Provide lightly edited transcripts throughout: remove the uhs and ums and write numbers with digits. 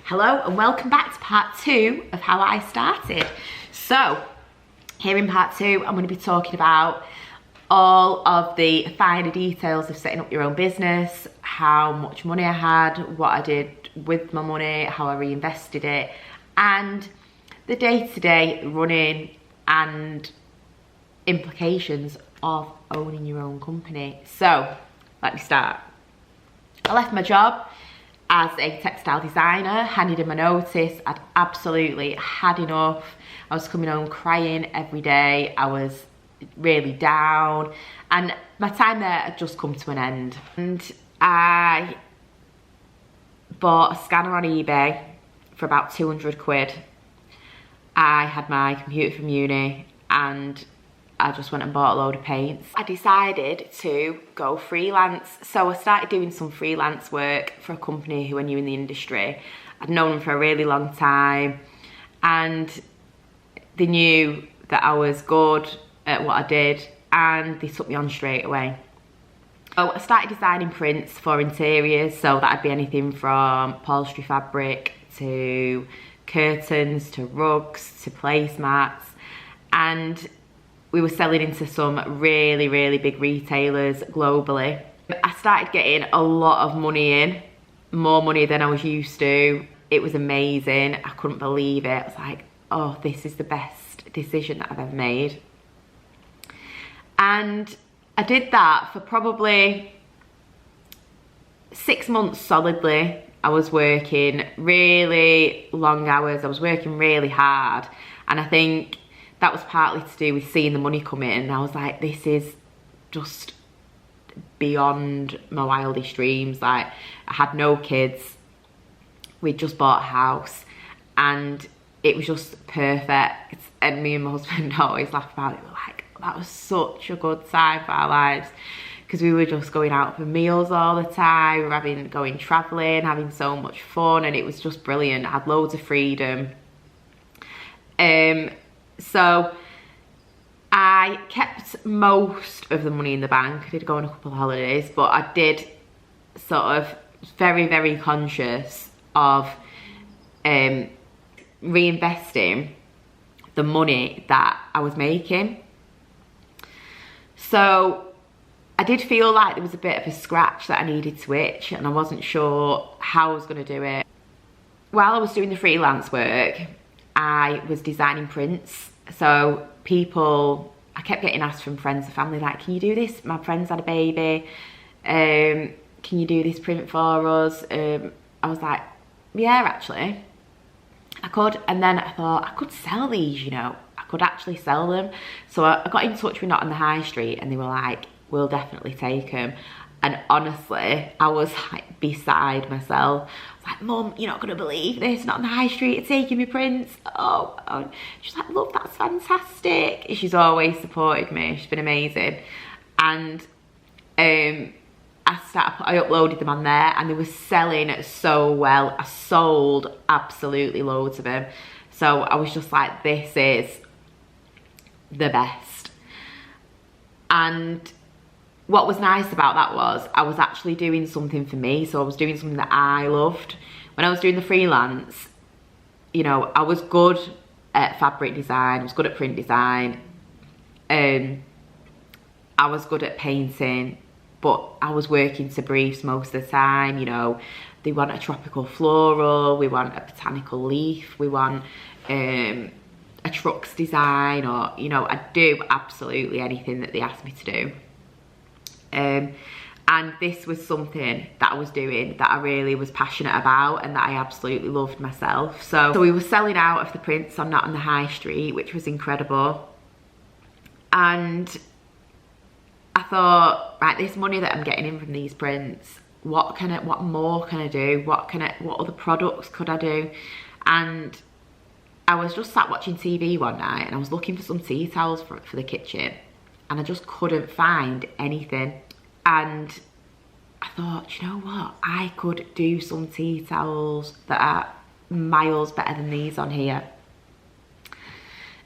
Hello and welcome back to part 2 of how I started. So here in part 2 I'm going to be talking about all of the finer details of setting up your own business, how much money I had, what I did with my money, how I reinvested it, and the day-to-day running and implications of owning your own company. So let me start. I left my job as a textile designer, handed in my notice. I'd absolutely had enough. I was coming home crying every day. I was really down and my time there had just come to an end. And I bought a scanner on eBay for about 200 quid. I had my computer from uni and I just went and bought a load of paints. I decided to go freelance. So I started doing some freelance work for a company who I knew in the industry. I'd known them for a really long time and they knew that I was good at what I did and they took me on straight away. So I started designing prints for interiors, so that'd be anything from upholstery fabric to curtains to rugs to placemats, and we were selling into some really big retailers globally. I started getting a lot of money in, more money than I was used to. It was amazing. I couldn't believe it. I was like, oh, this is the best decision that I've ever made. And I did that for probably 6 months solidly. I was working really long hours. I was working really hard. And I think that was partly to do with seeing the money come in. And I was like, this is just beyond my wildest dreams. Like, I had no kids. We'd just bought a house and it was just perfect. And me and my husband always laugh about it. We're like, that was such a good time for our lives, because we were just going out for meals all the time. We were going traveling, having so much fun, and it was just brilliant. I had loads of freedom. So I kept most of the money in the bank. I did go on a couple of holidays, but I did sort of very conscious of reinvesting the money that I was making. So I did feel like there was a bit of a scratch that I needed to itch, and I wasn't sure how I was going to do it. While I was doing the freelance work, I was designing prints. So I kept getting asked from friends and family, like, can you do this? My friend's had a baby. Can you do this print for us? I was like, yeah, actually, I could. And then I thought, I could sell these, you know. I could actually sell them. So I got in touch with Not on the High Street and they were like, we'll definitely take them. And honestly, I was like beside myself. I was like, Mum, you're not gonna believe this. Not on the High Street are taking me prints. Oh. She's like, love, that's fantastic. She's always supported me. She's been amazing. And I uploaded them on there and they were selling so well. I sold absolutely loads of them. So I was just like, this is the best. And what was nice about that was I was actually doing something for me. So I was doing something that I loved. When I was doing the freelance, you know, I was good at fabric design. I was good at print design. I was good at painting, but I was working to briefs most of the time. You know, they want a tropical floral, we want a botanical leaf, we want a trucks design, or, you know, I'd do absolutely anything that they asked me to do. And this was something that I was doing that I really was passionate about and that I absolutely loved myself. So we were selling out of the prints on Not on the High Street, which was incredible. And I thought, right, this money that I'm getting in from these prints, what more can I do? What other products could I do? And I was just sat watching TV one night and I was looking for some tea towels for the kitchen and I just couldn't find anything. And I thought, you know what? I could do some tea towels that are miles better than these on here.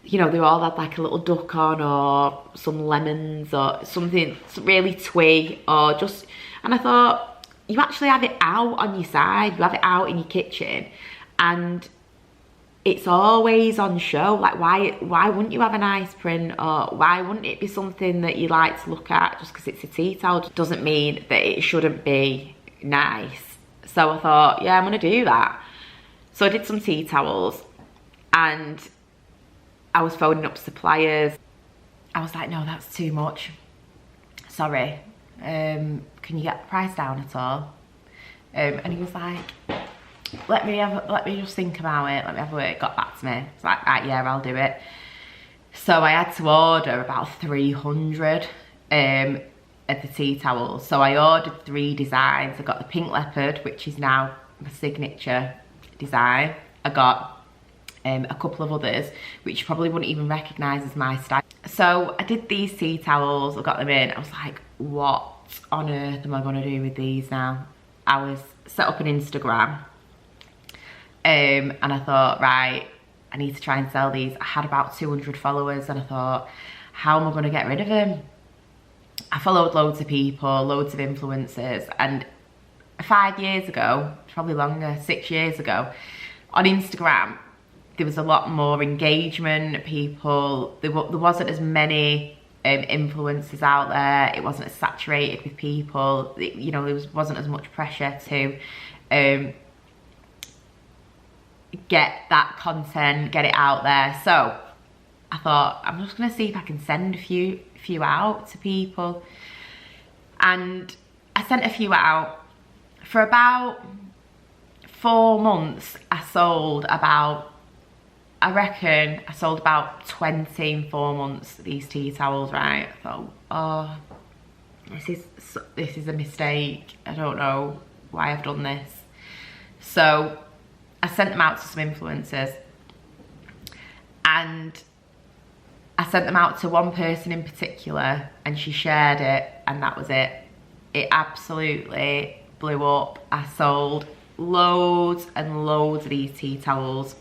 You know, they all had like a little duck on, or some lemons, or something really twee, or just, and I thought, you actually have it out on your side, you have it out in your kitchen, and it's always on show. Like, why wouldn't you have a nice print, or why wouldn't it be something that you like to look at? Just because it's a tea towel doesn't mean that it shouldn't be nice. So I thought, yeah, I'm gonna do that. So I did some tea towels, and I was phoning up suppliers. I was like, no, that's too much. Sorry, can you get the price down at all? And he was like, let me just think about it, let me have a word. Got back to me. It's like, right, yeah, I'll do it. So I had to order about 300 of the tea towels. So I ordered 3 designs. I got the pink leopard, which is now my signature design. I got a couple of others, which you probably wouldn't even recognise as my style. So I did these tea towels, I got them in. I was like, what on earth am I gonna do with these now? I was set up an Instagram, and I thought, right, I need to try and sell these. I had about 200 followers, and I thought, how am I gonna get rid of them? I followed loads of people, loads of influencers, and 5 years ago, probably longer, 6 years ago, on Instagram, there was a lot more engagement. People, there wasn't as many influencers out there. It wasn't as saturated with people. You know, there wasn't as much pressure to get that content, get it out there. So I thought, I'm just gonna see if I can send a few out to people. And I sent a few out. For about 4 months, I sold about, I reckon I sold about 20 in 4 months, these tea towels, right? I thought, oh, this is a mistake. I don't know why I've done this. So I sent them out to some influencers, and I sent them out to one person in particular, and she shared it, and that was it. It absolutely blew up. I sold loads and loads of these tea towels.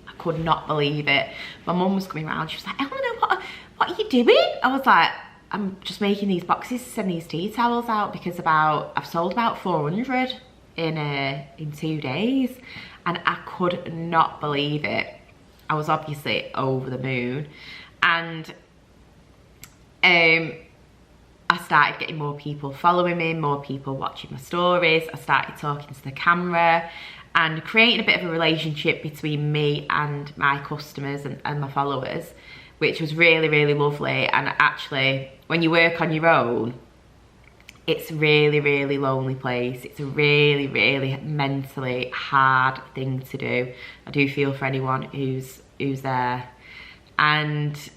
I could not believe it. My mum was coming around, she was like, Eleanor, what are you doing? I was like, I'm just making these boxes to send these tea towels out, because I've sold about 400 in 2 days, and I could not believe it. I was obviously over the moon, and I started getting more people following me, more people watching my stories. I started talking to the camera and creating a bit of a relationship between me and my customers and my followers, which was really, really lovely. And actually, when you work on your own, it's a really, really lonely place. It's a really, really mentally hard thing to do. I do feel for anyone who's there. And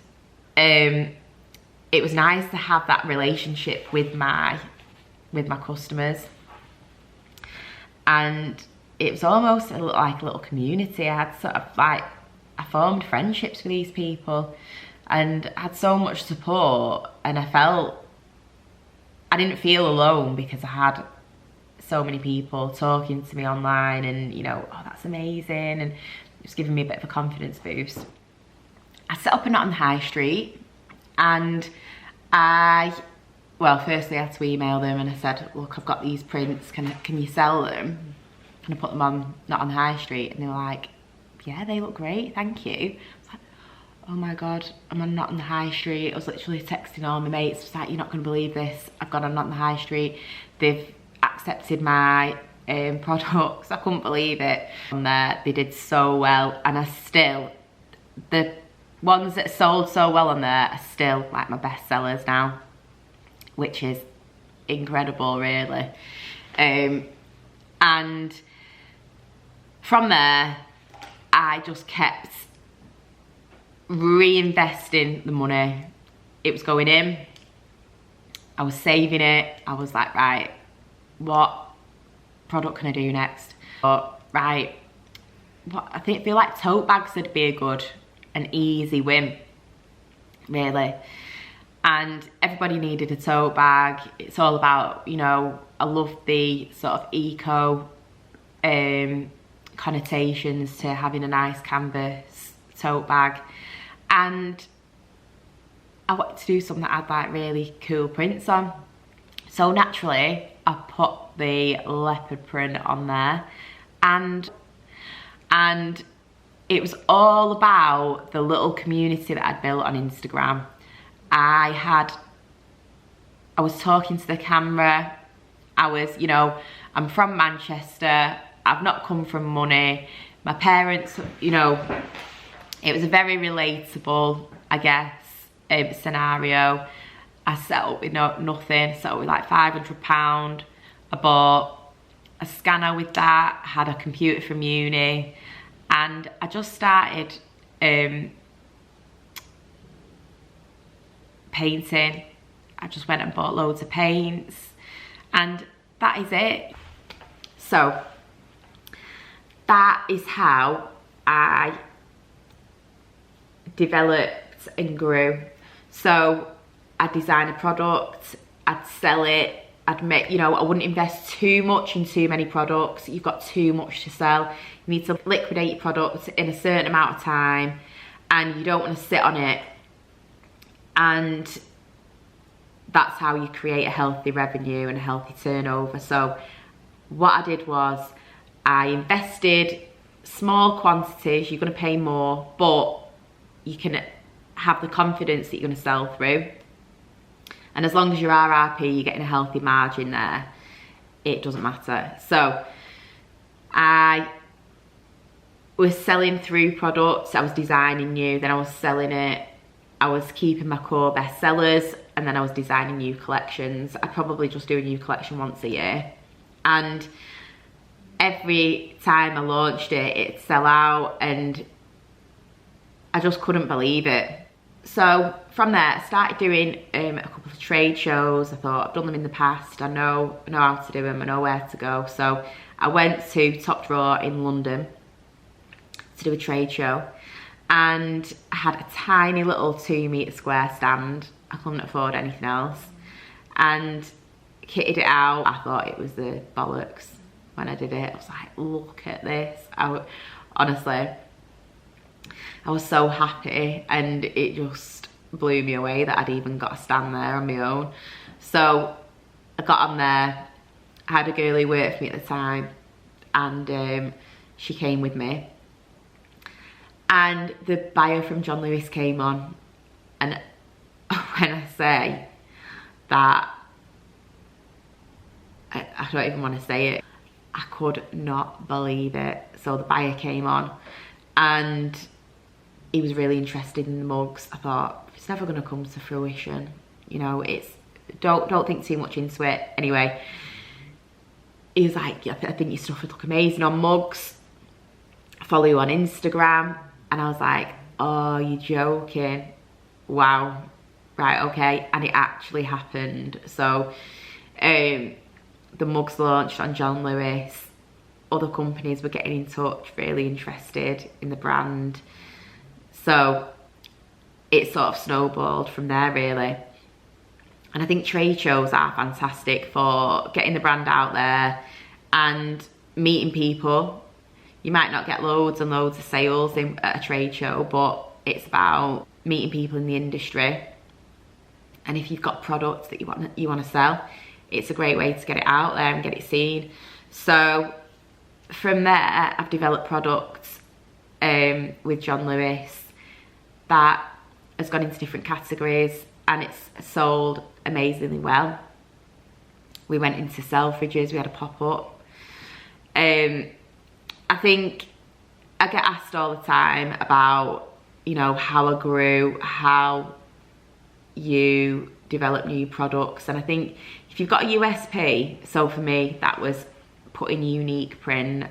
it was nice to have that relationship with my customers. And it was almost like a little community. I had sort of like, I formed friendships with these people and had so much support, and I didn't feel alone, because I had so many people talking to me online, and you know, oh, that's amazing, and it was giving me a bit of a confidence boost. I set up a Not on the High Street, and well, firstly I had to email them, and I said, look, I've got these prints, can you sell them? Can I put them on Not on the High Street? And they were like, yeah, they look great, thank you. I was like, oh my God, I'm on Not on the High Street. I was literally texting all my mates. I was like, you're not gonna believe this. I've got on Not on the High Street. They've accepted my products. I couldn't believe it. On there, they did so well, and the ones that sold so well on there are still like my best sellers now, which is incredible, really. And from there, I just kept reinvesting the money. It was going in, I was saving it. I was like, right, what product can I do next? But right, I feel like tote bags would be an easy win, really. And everybody needed a tote bag. It's all about, you know, I love the sort of eco connotations to having a nice canvas tote bag. And I wanted to do something that had like really cool prints on. So naturally, I put the leopard print on there. And And it was all about the little community that I'd built on Instagram. I was talking to the camera. I'm from Manchester. I've not come from money. My parents, it was a very relatable, I guess, scenario. I set up with nothing. I set up with like £500. I bought a scanner with that, had a computer from uni, and I just started painting. I just went and bought loads of paints, and that is it. So that is how I developed and grew. So I'd design a product, I'd sell it, I'd make, I wouldn't invest too much in too many products. You've got too much to sell. You need to liquidate your product in a certain amount of time, and you don't want to sit on it. And that's how you create a healthy revenue and a healthy turnover. So what I did was I invested small quantities. You're going to pay more, but you can have the confidence that you're going to sell through. And as long as your RRP, you're getting a healthy margin there, it doesn't matter. So I was selling through products. I was designing new, then I was selling it. I was keeping my core bestsellers, and then I was designing new collections. I probably just do a new collection once a year. And every time I launched it, it'd sell out, and I just couldn't believe it. So from there, I started doing a couple of trade shows. I thought, I've done them in the past. I know how to do them. I know where to go. So I went to Top Drawer in London to do a trade show. And I had a tiny little 2-metre square stand. I couldn't afford anything else. And kitted it out. I thought it was the bollocks when I did it. I was like, look at this. Honestly, I was so happy, and it just blew me away that I'd even got a stand there on my own. So I got on there. I had a girl who worked for me at the time, and she came with me. And the buyer from John Lewis came on, and when I say that, I don't even want to say it, I could not believe it. So the buyer came on, and he was really interested in the mugs. I thought, it's never going to come to fruition. Don't think too much into it. Anyway, he was like, I think your stuff would look amazing on mugs. I follow you on Instagram. And I was like, oh, you're joking. Wow. Right, okay. And it actually happened. So the mugs launched on John Lewis. Other companies were getting in touch, really interested in the brand. So it sort of snowballed from there, really. And I think trade shows are fantastic for getting the brand out there and meeting people. You might not get loads and loads of sales at a trade show, but it's about meeting people in the industry. And if you've got products that you want to sell, it's a great way to get it out there and get it seen. So from there, I've developed products with John Lewis that has gone into different categories, and it's sold amazingly well. We went into Selfridges, we had a pop-up. I think I get asked all the time about, how I grew, how you develop new products. And I think if you've got a USP, so for me, that was putting unique print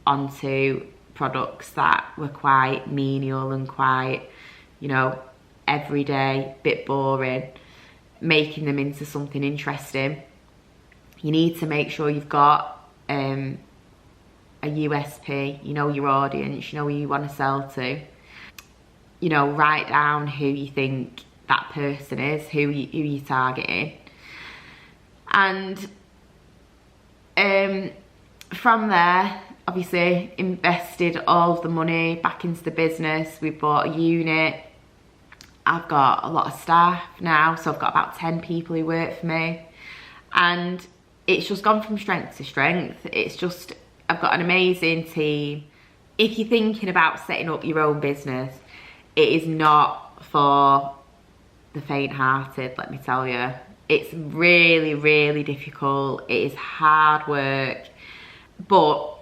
onto products that were quite menial and quite, everyday, bit boring, making them into something interesting. You need to make sure you've got a USP, your audience, who you want to sell to. Write down who you think that person is, who you're targeting. And from there, obviously invested all of the money back into the business. We bought a unit. I've got a lot of staff now, so I've got about 10 people who work for me. And it's just gone from strength to strength. It's just, I've got an amazing team if you're thinking about setting up your own business, it is not for the faint-hearted, let me tell you. It's really, really difficult. It is hard work, but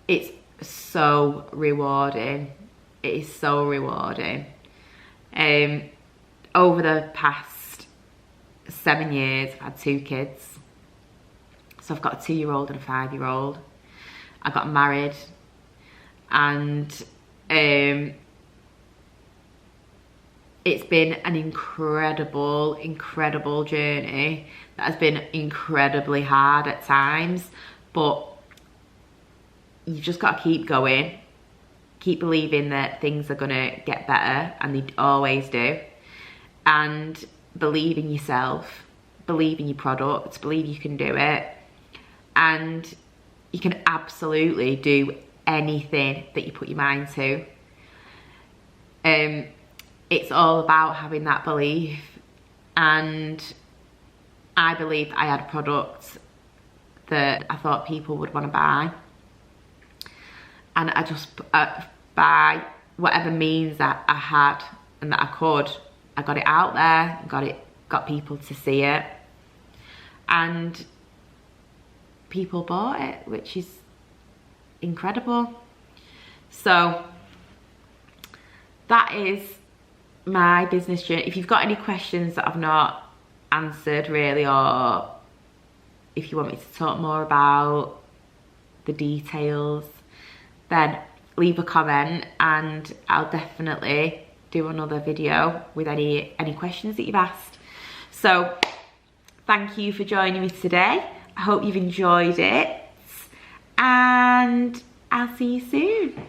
it's so rewarding. It is so rewarding. Over the past 7 years, I've had 2 kids. So I've got a 2-year-old and a 5-year-old. I got married, and it's been an incredible, incredible journey that has been incredibly hard at times, but you've just got to keep going, keep believing that things are gonna get better, and they always do, and believe in yourself, believe in your product, believe you can do it, and you can absolutely do anything that you put your mind to. It's all about having that belief, and I believed I had a product that I thought people would want to buy, and I just, by whatever means that I had and that I could, I got it out there, got people to see it, and people bought it, which is incredible. So that is my business journey. If you've got any questions that I've not answered really, or if you want me to talk more about the details, then leave a comment and I'll definitely do another video with any questions that you've asked. So thank you for joining me today. I hope you've enjoyed it, and I'll see you soon.